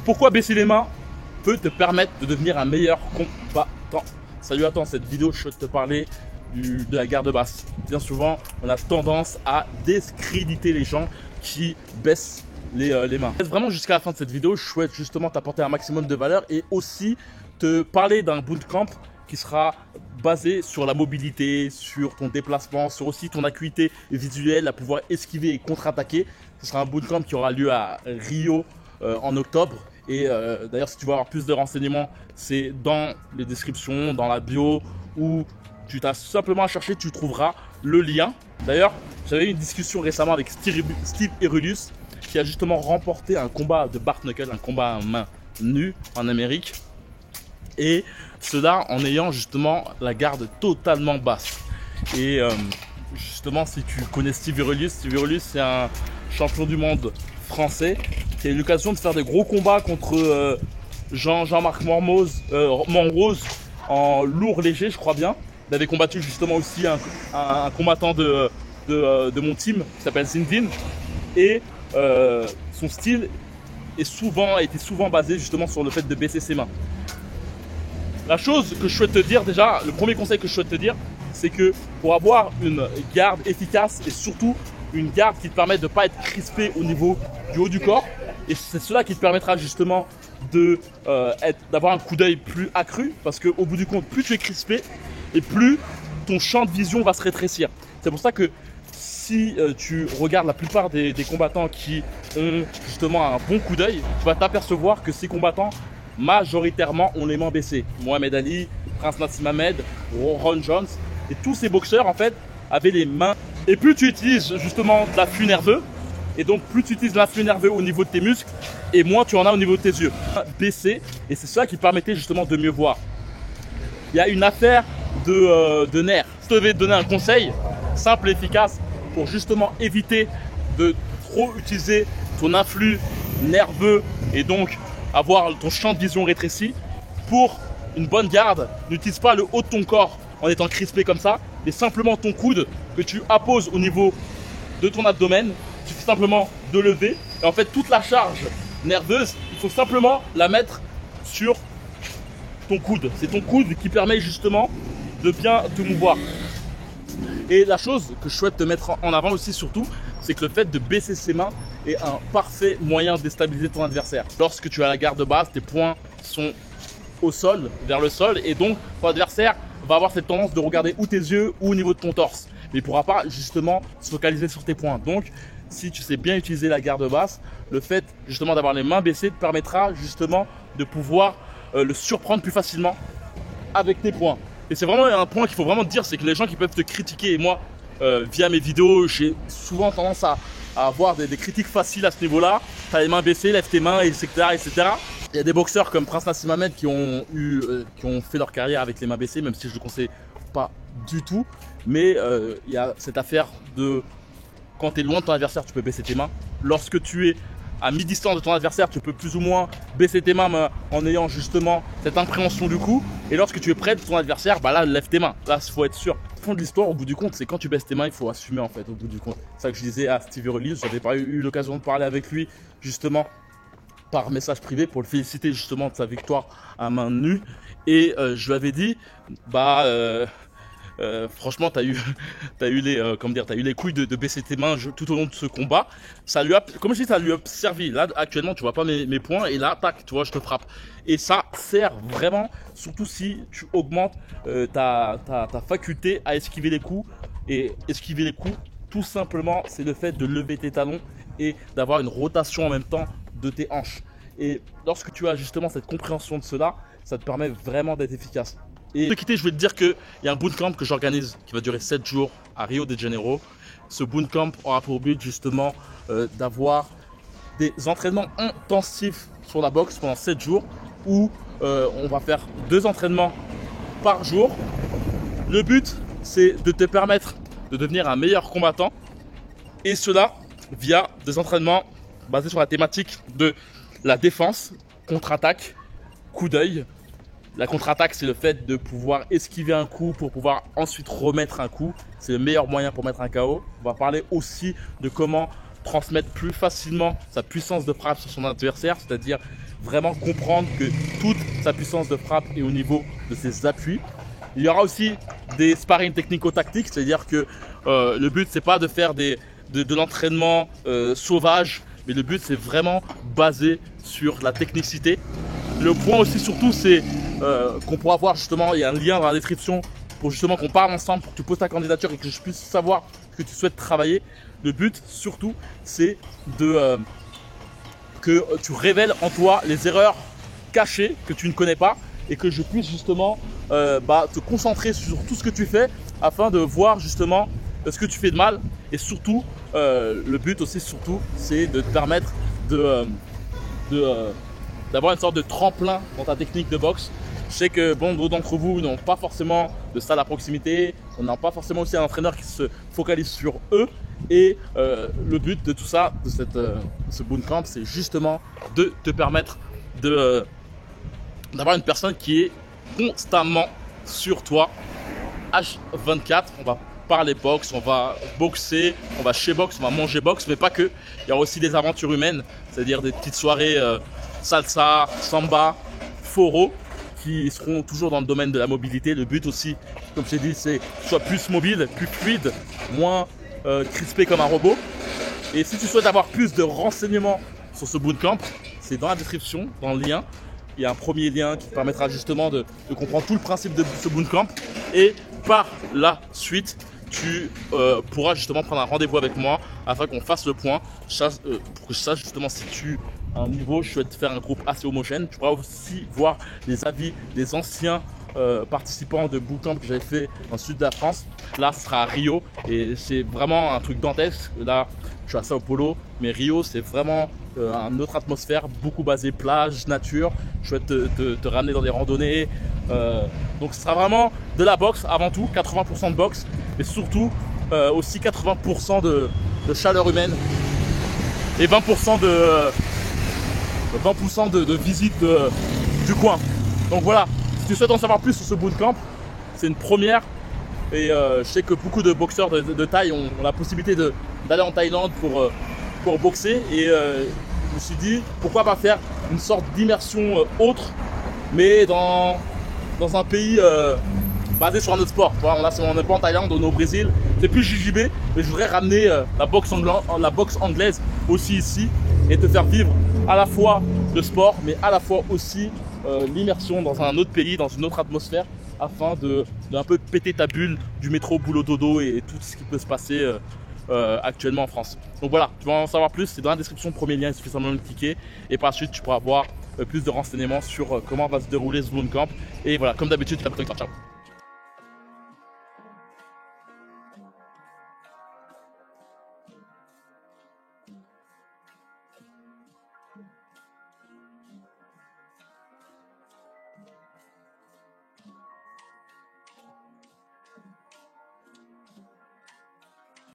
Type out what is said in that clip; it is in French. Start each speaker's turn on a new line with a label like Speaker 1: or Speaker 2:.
Speaker 1: Pourquoi baisser les mains peut te permettre de devenir un meilleur combattant. Salut à toi, cette vidéo je souhaite te parler de la garde basse. Bien souvent on a tendance à discréditer les gens qui baissent les mains. Vraiment jusqu'à la fin de cette vidéo je souhaite justement t'apporter un maximum de valeur et aussi te parler d'un bootcamp qui sera basé sur la mobilité, sur ton déplacement, sur aussi ton acuité visuelle, à pouvoir esquiver et contre-attaquer. Ce sera un bootcamp qui aura lieu à Rio en octobre. Et d'ailleurs, si tu veux avoir plus de renseignements, c'est dans les descriptions, dans la bio, où tu t'as simplement à chercher, tu trouveras le lien. D'ailleurs, j'avais eu une discussion récemment avec Steve Erulus, qui a justement remporté un combat de bare knuckle, un combat à main nue en Amérique. Et cela en ayant justement la garde totalement basse. Et justement, si tu connais Steve Erulus c'est un champion du monde français qui a eu l'occasion de faire des gros combats contre Jean-Marc Monrose en lourd léger, je crois bien. Il avait combattu justement aussi un combattant de mon team qui s'appelle Zindine. Et son style était souvent basé justement sur le fait de baisser ses mains. La chose que je souhaite te dire déjà, le premier conseil que je souhaite te dire, c'est que pour avoir une garde efficace et surtout une garde qui te permet de ne pas être crispé au niveau du haut du corps, et c'est cela qui te permettra justement d'avoir un coup d'œil plus accru, parce qu'au bout du compte, plus tu es crispé et plus ton champ de vision va se rétrécir. C'est pour ça que si tu regardes la plupart des combattants qui ont justement un bon coup d'œil, tu vas t'apercevoir que ces combattants majoritairement ont les mains baissées. Mohamed Ali, Prince Naseem Hamed, Ron Jones, et tous ces boxeurs en fait avaient les mains. Et plus tu utilises justement de l'afflux nerveux, et donc plus tu utilises l'afflux nerveux au niveau de tes muscles, et moins tu en as au niveau de tes yeux. Baissé, et c'est ça qui permettait justement de mieux voir. Il y a une affaire de nerfs. Je devais te donner un conseil simple et efficace pour justement éviter de trop utiliser ton influx nerveux et donc avoir ton champ de vision rétréci. Pour une bonne garde, n'utilise pas le haut de ton corps en étant crispé comme ça, mais simplement ton coude que tu apposes au niveau de ton abdomen. Il suffit simplement de lever et en fait toute la charge nerveuse, il faut simplement la mettre sur ton coude. C'est ton coude qui permet justement de bien te mouvoir. Et la chose que je souhaite te mettre en avant aussi surtout, c'est que le fait de baisser ses mains est un parfait moyen de déstabiliser ton adversaire. Lorsque tu as la garde basse, tes poings sont au sol, vers le sol, et donc ton adversaire va avoir cette tendance de regarder ou tes yeux ou au niveau de ton torse. Mais il ne pourra pas justement se focaliser sur tes poings. Donc si tu sais bien utiliser la garde basse, le fait justement d'avoir les mains baissées te permettra justement de pouvoir le surprendre plus facilement avec tes poings. Et c'est vraiment un point qu'il faut vraiment te dire, c'est que les gens qui peuvent te critiquer, et moi via mes vidéos j'ai souvent tendance à avoir des critiques faciles à ce niveau-là. Tu as les mains baissées, lève tes mains, etc., etc. Il y a des boxeurs comme Prince Naseem Hamed qui ont fait leur carrière avec les mains baissées, même si je ne le conseille pas du tout. Mais il y a cette affaire de quand tu es loin de ton adversaire, tu peux baisser tes mains. Lorsque tu es à mi-distance de ton adversaire, tu peux plus ou moins baisser tes mains en ayant justement cette impréhension du coup. Et lorsque tu es près de ton adversaire, bah là, lève tes mains. Là, il faut être sûr. Le fond de l'histoire, au bout du compte, c'est quand tu baisses tes mains, il faut assumer en fait, au bout du compte. C'est ça que je disais à Steve Erulus. J'avais pas eu l'occasion de parler avec lui justement par message privé pour le féliciter justement de sa victoire à main nue. Et je lui avais dit, franchement, t'as eu les couilles de baisser tes mains tout au long de ce combat. Ça lui a, comme je dis, ça lui a servi. Là, actuellement, tu vois pas mes poings et là, tac, tu vois, je te frappe. Et ça sert vraiment, surtout si tu augmentes ta faculté à esquiver les coups. Et esquiver les coups, tout simplement, c'est le fait de lever tes talons et d'avoir une rotation en même temps de tes hanches. Et lorsque tu as justement cette compréhension de cela, ça te permet vraiment d'être efficace. Et pour te quitter, je vais te dire qu'il y a un bootcamp que j'organise qui va durer 7 jours à Rio de Janeiro. Ce bootcamp aura pour but justement d'avoir des entraînements intensifs sur la boxe pendant 7 jours où on va faire 2 entraînements par jour. Le but, c'est de te permettre de devenir un meilleur combattant et cela via des entraînements basés sur la thématique de la défense, contre-attaque, coup d'œil. La contre-attaque, c'est le fait de pouvoir esquiver un coup pour pouvoir ensuite remettre un coup. C'est le meilleur moyen pour mettre un KO. On va parler aussi de comment transmettre plus facilement sa puissance de frappe sur son adversaire, c'est-à-dire vraiment comprendre que toute sa puissance de frappe est au niveau de ses appuis. Il y aura aussi des sparring technico-tactiques, c'est-à-dire que le but c'est pas de faire de l'entraînement sauvage, mais le but c'est vraiment basé sur la technicité. Le point aussi surtout c'est qu'on pourra voir justement, il y a un lien dans la description pour justement qu'on parle ensemble, pour que tu poses ta candidature et que je puisse savoir ce que tu souhaites travailler. Le but surtout c'est que tu révèles en toi les erreurs cachées que tu ne connais pas et que je puisse justement te concentrer sur tout ce que tu fais afin de voir justement ce que tu fais de mal. Et surtout, le but aussi surtout, c'est de te permettre d'avoir une sorte de tremplin dans ta technique de boxe. Je sais que bon, d'autres d'entre vous n'ont pas forcément de salle à proximité, on n'a pas forcément aussi un entraîneur qui se focalise sur eux. Et le but de tout ça, de ce bootcamp, c'est justement de te permettre d'avoir une personne qui est constamment sur toi, H24. On va parler boxe, on va boxer, on va chez boxe, on va manger boxe, mais pas que. Il y aura aussi des aventures humaines, c'est-à-dire des petites soirées salsa, samba, foro, qui seront toujours dans le domaine de la mobilité. Le but aussi, comme je t'ai dit, c'est que tu sois plus mobile, plus fluide, moins crispé comme un robot. Et si tu souhaites avoir plus de renseignements sur ce bootcamp, c'est dans la description, dans le lien. Il y a un premier lien qui te permettra justement de comprendre tout le principe de ce bootcamp. Et par la suite, tu pourras justement prendre un rendez-vous avec moi afin qu'on fasse le point pour que je sache justement si tu as un niveau. Je souhaite faire un groupe assez homogène. Tu pourras aussi voir les avis des anciens participants de bootcamp que j'avais fait dans le sud de la France. Là, ce sera à Rio et c'est vraiment un truc dantesque. Là, je suis à Sao Paulo, mais Rio, c'est vraiment une autre atmosphère, beaucoup basée plage, nature. Je souhaite te ramener dans des randonnées. Donc, ce sera vraiment de la boxe avant tout, 80% de boxe, mais surtout aussi 80% de chaleur humaine et 20% de visite du coin. Donc voilà, si tu souhaites en savoir plus sur ce bootcamp, c'est une première. Et je sais que beaucoup de boxeurs de taille ont la possibilité d'aller en Thaïlande pour boxer. Et je me suis dit, pourquoi pas faire une sorte d'immersion autre, mais dans un pays basé sur un autre sport. Voilà, on n'est pas en Thaïlande, on est au Brésil. C'est plus JJB, mais je voudrais ramener la boxe anglaise aussi ici et te faire vivre à la fois le sport, mais à la fois aussi l'immersion dans un autre pays, dans une autre atmosphère, afin de un peu péter ta bulle du métro boulot dodo et tout ce qui peut se passer actuellement en France. Donc voilà, tu vas en savoir plus, c'est dans la description, premier lien, il suffit simplement de cliquer et par la suite tu pourras avoir plus de renseignements sur comment va se dérouler ce bootcamp. Et voilà, comme d'habitude, ciao.